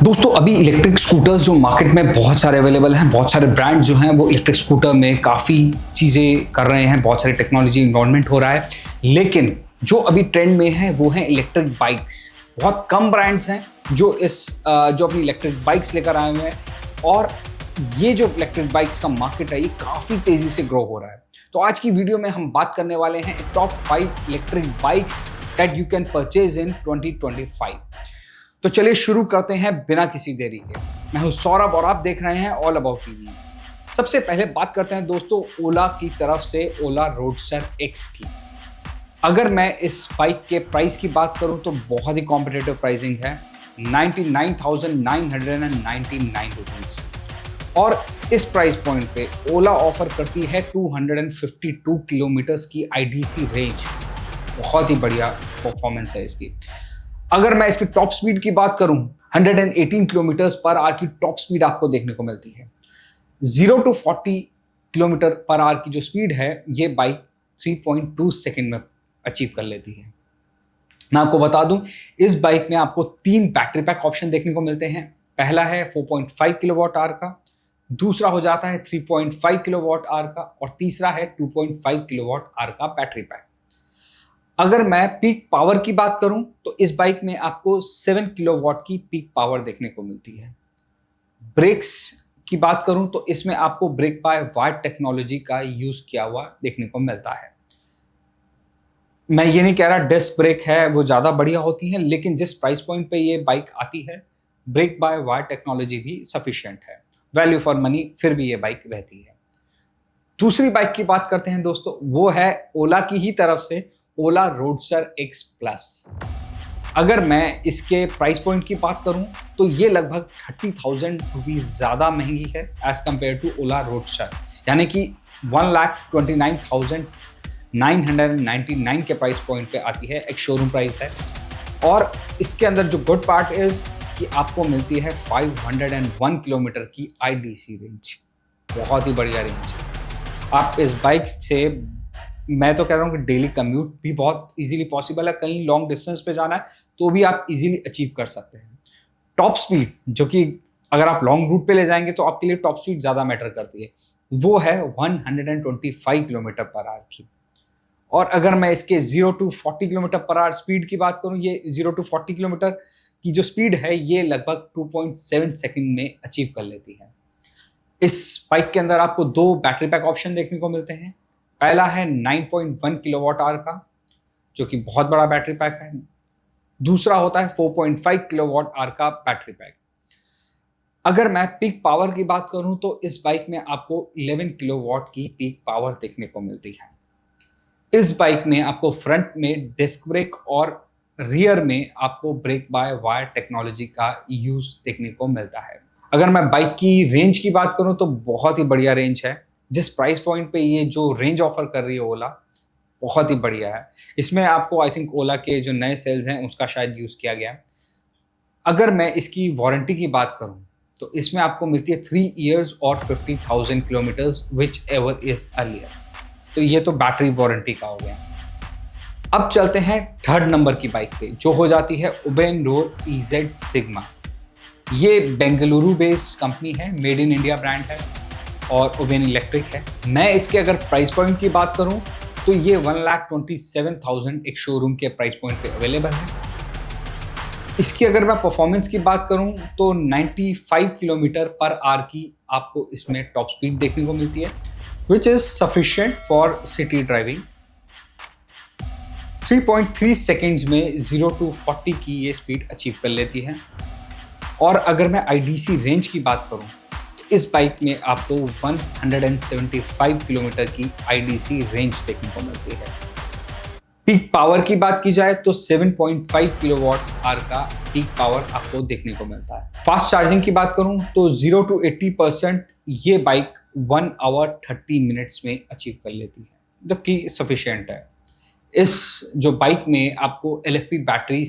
दोस्तों अभी electric scooters जो मार्केट में बहुत सारे अवेलेबल हैं, बहुत सारे ब्रांड जो हैं वो इलेक्ट्रिक स्कूटर में काफ़ी चीज़ें कर रहे हैं, बहुत सारी टेक्नोलॉजी इन्वॉल्वमेंट हो रहा है। लेकिन जो अभी ट्रेंड में है वो है इलेक्ट्रिक बाइक्स। बहुत कम ब्रांड्स हैं जो अपनी इलेक्ट्रिक बाइक्स लेकर आए हुए हैं और ये जो इलेक्ट्रिक बाइक्स का मार्केट है ये काफ़ी तेज़ी से ग्रो हो रहा है। तो आज की वीडियो में हम बात करने वाले हैं top 5 electric bikes that you can purchase in 2025। तो चलिए शुरू करते हैं बिना किसी देरी के। मैं हूं सौरभ और आप देख रहे हैं ऑल अबाउट ईवीज। सबसे पहले बात करते हैं दोस्तों ओला की तरफ से ओला रोडस्टर एक्स की। अगर मैं इस बाइक के प्राइस की बात करूं तो बहुत ही कॉम्पिटिटिव प्राइसिंग है, 99,999 रुपीज। और इस प्राइस पॉइंट पे ओला ऑफर करती है 252 किलोमीटर्स की आईडीसी रेंज। बहुत ही बढ़िया परफॉर्मेंस है इसकी। अगर मैं इसकी टॉप स्पीड की बात करूं 118 किलोमीटर्स पर आवर की टॉप स्पीड आपको देखने को मिलती है। 0 to 40 किलोमीटर पर आवर की जो स्पीड है ये बाइक 3.2 सेकंड में अचीव कर लेती है। मैं आपको बता दूं इस बाइक में आपको 3 बैटरी पैक ऑप्शन देखने को मिलते हैं। पहला है 4.5 किलोवाट आवर का, दूसरा हो जाता है 3.5 किलोवाट आवर का और तीसरा है 2.5 किलोवाट आवर का बैटरी पैक। अगर मैं पीक पावर की बात करूं तो इस बाइक में आपको 7 किलोवाट की पीक पावर देखने को मिलती है। ब्रेक्स की बात करूं तो इसमें आपको ब्रेक बाय वायर टेक्नोलॉजी का यूज किया हुआ देखने को मिलता है। मैं ये नहीं कह रहा डिस्क ब्रेक है वो ज़्यादा बढ़िया होती है, लेकिन जिस प्राइस पॉइंट पे ये बाइक आती है ब्रेक बाय वायर टेक्नोलॉजी भी सफिशिएंट है। वैल्यू फॉर मनी फिर भी ये बाइक रहती है। दूसरी बाइक की बात करते हैं दोस्तों, वो है ओला की ही तरफ से ओला रोडस्टर एक्स प्लस। अगर मैं इसके प्राइस पॉइंट की बात करूं तो ये लगभग 30,000 रुपीज ज़्यादा महंगी है as compare to Ola roadster, यानी कि 1,29,999 के प्राइस पॉइंट पे आती है, एक शोरूम प्राइस है। और इसके अंदर जो गुड पार्ट इज कि आपको मिलती है 501 किलोमीटर की आईडीसी रेंज। बहुत ही बढ़िया रेंज है। आप इस बाइक से मैं तो कह रहा हूँ कि डेली कम्यूट भी बहुत इजीली पॉसिबल है। कहीं लॉन्ग डिस्टेंस पे जाना है तो भी आप इजीली अचीव कर सकते हैं। टॉप स्पीड जो कि अगर आप लॉन्ग रूट पे ले जाएंगे तो आपके लिए टॉप स्पीड ज़्यादा मैटर करती है, वो है 125 किलोमीटर पर आवर की। और अगर मैं इसके 0 to 40 kilometre per hour speed की बात करूँ, ये 0 to 40 किलोमीटर की जो स्पीड है ये लगभग 2.7 सेकेंड में अचीव कर लेती है। इस बाइक के अंदर आपको 2 बैटरी पैक ऑप्शन देखने को मिलते हैं। पहला है 9.1 किलोवाट आवर का जो कि बहुत बड़ा बैटरी पैक है, दूसरा होता है 4.5 किलोवाट आवर का बैटरी पैक। अगर मैं पीक पावर की बात करूं तो इस बाइक में आपको 11 किलोवाट की पीक पावर देखने को मिलती है। इस बाइक में आपको फ्रंट में डिस्क ब्रेक और रियर में आपको ब्रेक बाय वायर टेक्नोलॉजी का यूज देखने को मिलता है। अगर मैं बाइक की रेंज की बात करूं तो बहुत ही बढ़िया रेंज है। जिस प्राइस पॉइंट पे ये जो रेंज ऑफर कर रही है ओला बहुत ही बढ़िया है। इसमें आपको आई थिंक ओला के जो नए सेल्स हैं उसका शायद यूज़ किया गया। अगर मैं इसकी वारंटी की बात करूं तो इसमें आपको मिलती है 3 इयर्स और 50,000 kilometres which ever is earlier. तो ये तो बैटरी वारंटी का हो गया। अब चलते हैं थर्ड नंबर की बाइक पे जो हो जाती है उबेरोर EZ सिग्मा। ये बेंगलुरु बेस्ड कंपनी है, मेड इन इंडिया ब्रांड है और उबेन इलेक्ट्रिक है। मैं इसके अगर प्राइस पॉइंट की बात करूं तो ये 1,27,000 एक शोरूम के प्राइस पॉइंट पे अवेलेबल है। इसकी अगर मैं परफॉर्मेंस की बात करूं तो 95 किलोमीटर पर आवर की आपको इसमें टॉप स्पीड देखने को मिलती है which is sufficient for city driving. 3.3 seconds में 0 to 40 की ये स्पीड अचीव कर लेती है। और अगर मैं आईडीसी रेंज की बात करूं तो इस बाइक में आपको 175 किलोमीटर की आईडीसी रेंज देखने को मिलती है। पीक पावर की बात की जाए तो 7.5 किलोवाट आवर का पीक पावर आपको देखने को मिलता है। फास्ट चार्जिंग की बात करूं तो 0 to 80% ये बाइक 1 आवर 30 मिनट्स में अचीव कर लेती है, जो कि सफिशिएंट है। इस जो बाइक में आपको LFP बैटरी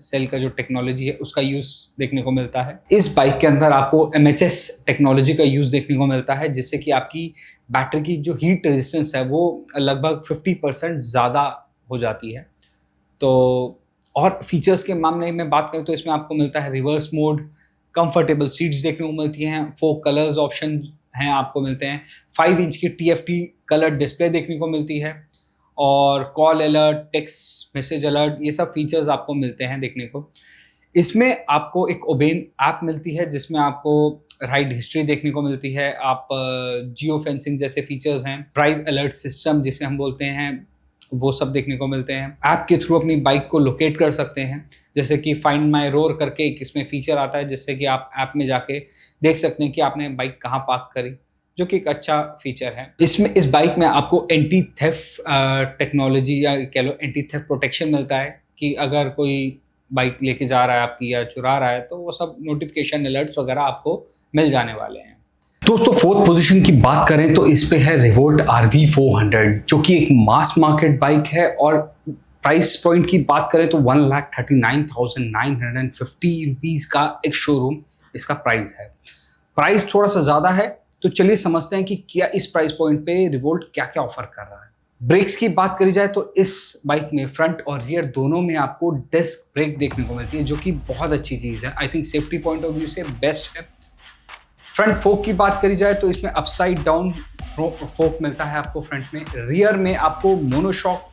सेल का जो टेक्नोलॉजी है उसका यूज देखने को मिलता है। इस बाइक के अंदर आपको MHS टेक्नोलॉजी का यूज देखने को मिलता है, जिससे कि आपकी बैटरी की जो हीट रेजिस्टेंस है वो लगभग 50% ज़्यादा हो जाती है। तो और फीचर्स के मामले में बात करें तो इसमें आपको मिलता है रिवर्स मोड, कंफर्टेबल सीट्स देखने को मिलती हैं, 4 कलर्स ऑप्शन हैं आपको मिलते हैं, 5 इंच की TFT कलर डिस्प्ले देखने को मिलती है और call alert, text message alert, ये सब फीचर्स आपको मिलते हैं देखने को। इसमें आपको एक ओबेन ऐप मिलती है जिसमें आपको राइड हिस्ट्री देखने को मिलती है, आप जियो फेंसिंग जैसे फीचर्स हैं, ड्राइव अलर्ट सिस्टम जिसे हम बोलते हैं, वो सब देखने को मिलते हैं। ऐप के थ्रू अपनी बाइक को लोकेट कर सकते हैं, जैसे कि फाइंड माई रोर करके एक इसमें फीचर आता है जिससे कि आप ऐप में जाके देख सकते हैं कि आपने बाइक कहाँ पार्क करी, जो कि एक अच्छा फीचर है। इसमें इस बाइक में आपको एंटी थेफ्ट टेक्नोलॉजी या कह लो एंटी थेफ्ट प्रोटेक्शन मिलता है कि अगर कोई बाइक लेके जा रहा है आपकी या चुरा रहा है तो वो सब नोटिफिकेशन अलर्ट्स वगैरह आपको मिल जाने वाले हैं। दोस्तों फोर्थ पोजीशन की बात करें तो इस पे है रिवोल्ट RV 400, जो कि एक मास मार्केट बाइक है और प्राइस पॉइंट की बात करें तो 1,39,950 रुपीज़ का एक शोरूम इसका प्राइस है। प्राइस थोड़ा सा ज़्यादा है, तो चलिए समझते हैं कि क्या इस प्राइस पॉइंट पे रिवोल्ट क्या क्या ऑफर कर रहा है। ब्रेक्स की बात करी जाए तो इस बाइक में फ्रंट और रियर दोनों में आपको डिस्क ब्रेक देखने को मिलती है, जो कि बहुत अच्छी चीज़ है। I think safety point of view से बेस्ट है। फ्रंट फोक की बात करी जाए तो इसमें अपसाइड डाउन फोक मिलता है आपको फ्रंट में। रियर में आपको मोनोशॉक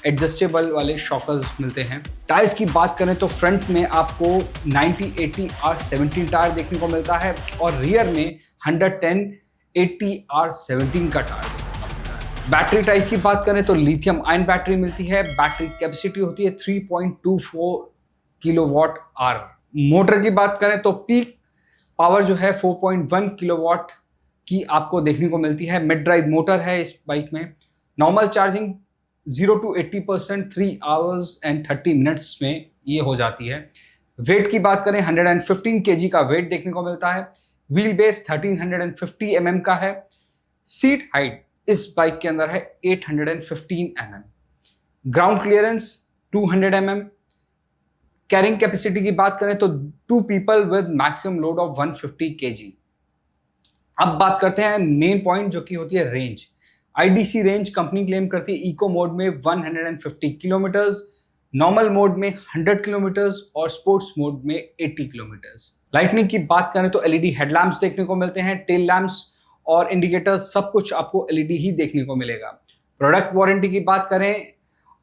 एडजस्टेबल वाले शॉकर्स मिलते हैं। टायर्स की बात करें तो फ्रंट में आपको 90/80 R17 टायर देखने को मिलता है और रियर में 110/80 R17 का टायर देखने को मिलता है। बैटरी टाइप की बात करें तो लिथियम आयन बैटरी मिलती है। बैटरी कैपेसिटी होती है 3.24 किलोवाट आवर। मोटर की बात करें तो पीक पावर जो है 4.1 किलोवाट की आपको देखने को मिलती है। मिड ड्राइव मोटर है इस बाइक में। Normal charging 0 to 80% 3 hours and 30 minutes में ये हो जाती है। वेट की बात करें 115 kg का वेट देखने को मिलता है। व्हील बेस 1350 mm का है। सीट हाइट इस बाइक के अंदर है 815 mm। Ground clearance 200 mm। Carrying capacity की बात करें तो 2 people with maximum load of 150 kg। अब बात करते हैं मेन पॉइंट जो कि होती है range. IDC range company claim करती है इको मोड में 150 किलोमीटर्स, नॉर्मल मोड में 100 किलोमीटर्स और स्पोर्ट्स मोड में 80 किलोमीटर्स। लाइटनिंग की बात करें तो LED हेडलैम्प्स देखने को मिलते हैं। टेल लैम्प्स और इंडिकेटर्स सब कुछ आपको LED ही देखने को मिलेगा। प्रोडक्ट वारंटी की बात करें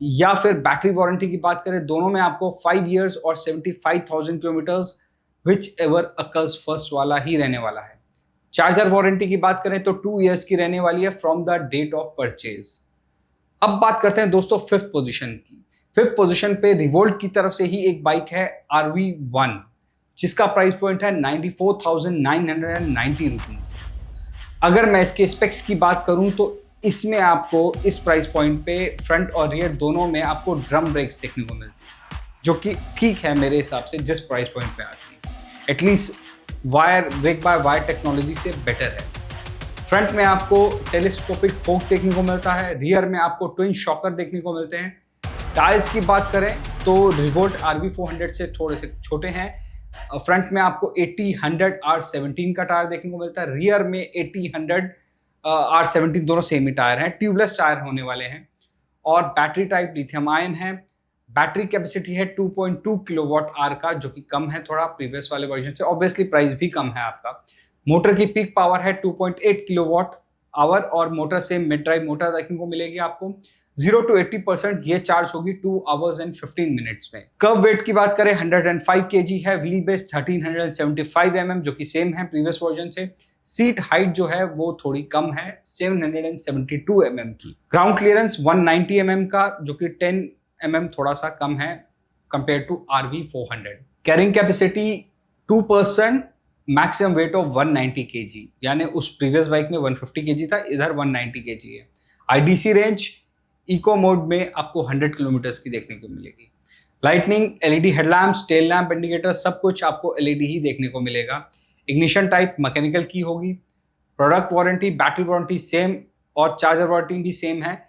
या फिर बैटरी वारंटी की बात करें, दोनों में आपको 5 years और 75,000 kilometres which ever occurs first वाला ही रहने वाला है। चार्जर वारंटी की बात करें तो 2 years की रहने वाली है from the date of purchase. अब बात करते हैं दोस्तों फिफ्थ पोजीशन की। फिफ्थ पोजीशन पे रिवोल्ट की तरफ से ही एक बाइक है RV1, जिसका प्राइस पॉइंट है 94,990 रुपीज। अगर मैं इसके स्पेक्स की बात करूं तो इसमें आपको इस प्राइस पॉइंट पे फ्रंट और रियर दोनों में आपको ड्रम ब्रेक्स देखने को मिलती है, जो कि ठीक है मेरे हिसाब से जिस प्राइस पॉइंट पे आती है। At least wire brake by wire technology से बेटर है। फ्रंट में आपको टेलीस्कोपिक फोक देखने को मिलता है। रियर में आपको ट्विन शॉकर देखने को मिलते हैं। टायर्स की बात करें तो रिवोल्ट RV 400 से थोड़े से छोटे हैं। फ्रंट में आपको 80/100 R17 का टायर देखने को मिलता है। रियर में 80/100 R17 दोनों सेम ही टायर हैं। ट्यूबलेस टायर होने वाले हैं और बैटरी टाइप लिथियम आयन है। बैटरी कैपेसिटी है 2.2 किलोवाट आवर का, जो कि कम है थोड़ा प्रीवियस वाले वर्जन से। ऑब्वियसली प्राइस भी कम है आपका। मोटर की पीक पावर है 2.8 किलोवाट आवर और मोटर से मिड ड्राइव मोटर देखने को मिलेगी आपको। 0 to 80% ये चार्ज होगी 2 hours and 15 minutes में। कर्व वेट की बात करें 105 kg है। व्हील बेस 1375 mm, जो कि सेम है प्रीवियस वर्जन से। सीट हाइट जो है वो थोड़ी कम है 772 mm की। ग्राउंड क्लियरेंस 190 mm का, जो कि 10 mm थोड़ा सा कम है compare to RV 400। Carrying capacity 2%, maximum weight of 190 kg, यानी उस प्रीवियस बाइक में 150 kg था, इधर 190 kg है। IDC रेंज इको मोड में आपको 100 किलोमीटर्स की देखने को मिलेगी। Lightning, LED headlamps, tail lamp, indicator सब कुछ आपको LED ही देखने को मिलेगा। इग्निशन टाइप मैकेनिकल की होगी। Product warranty, battery warranty same और चार्जर वारंटी भी सेम है।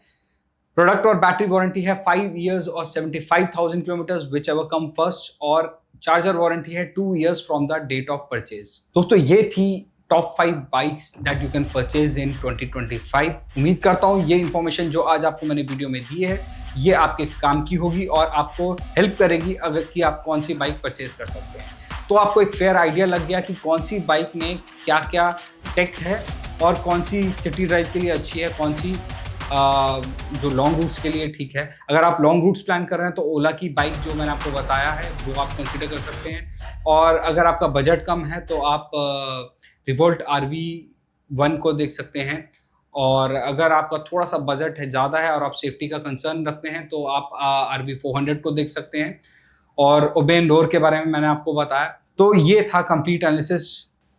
प्रोडक्ट और बैटरी वारंटी है 5 years और 75,000 kilometres whichever come first, और चार्जर वारंटी है 2 years from the date of purchase. दोस्तों ये थी top 5 bikes that you can purchase in 2025। उम्मीद करता हूँ ये इन्फॉर्मेशन जो आज आपको मैंने वीडियो में दी है ये आपके काम की होगी और आपको हेल्प करेगी अगर कि आप कौन सी बाइक परचेज कर सकते हैं। तो आपको एक फेयर आइडिया लग गया कि कौन सी बाइक में क्या क्या टेक है और कौन सी सिटी ड्राइव के लिए अच्छी है, कौन सी जो लॉन्ग रूट्स के लिए ठीक है। अगर आप लॉन्ग रूट्स प्लान कर रहे हैं तो ओला की बाइक जो मैंने आपको बताया है वो आप कंसिडर कर सकते हैं। और अगर आपका बजट कम है तो आप रिवोल्ट RV1 को देख सकते हैं। और अगर आपका थोड़ा सा बजट है ज़्यादा है और आप सेफ्टी का कंसर्न रखते हैं तो आप RV400 को देख सकते हैं। और ओबेन डोर के बारे में मैंने आपको बताया। तो ये था कंप्लीट एनालिसिस।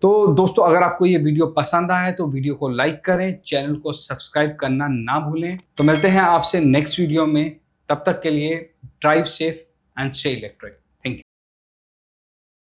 तो दोस्तों अगर आपको ये वीडियो पसंद आया है तो वीडियो को लाइक करें, चैनल को सब्सक्राइब करना ना भूलें। तो मिलते हैं आपसे नेक्स्ट वीडियो में, तब तक के लिए drive safe and stay electric.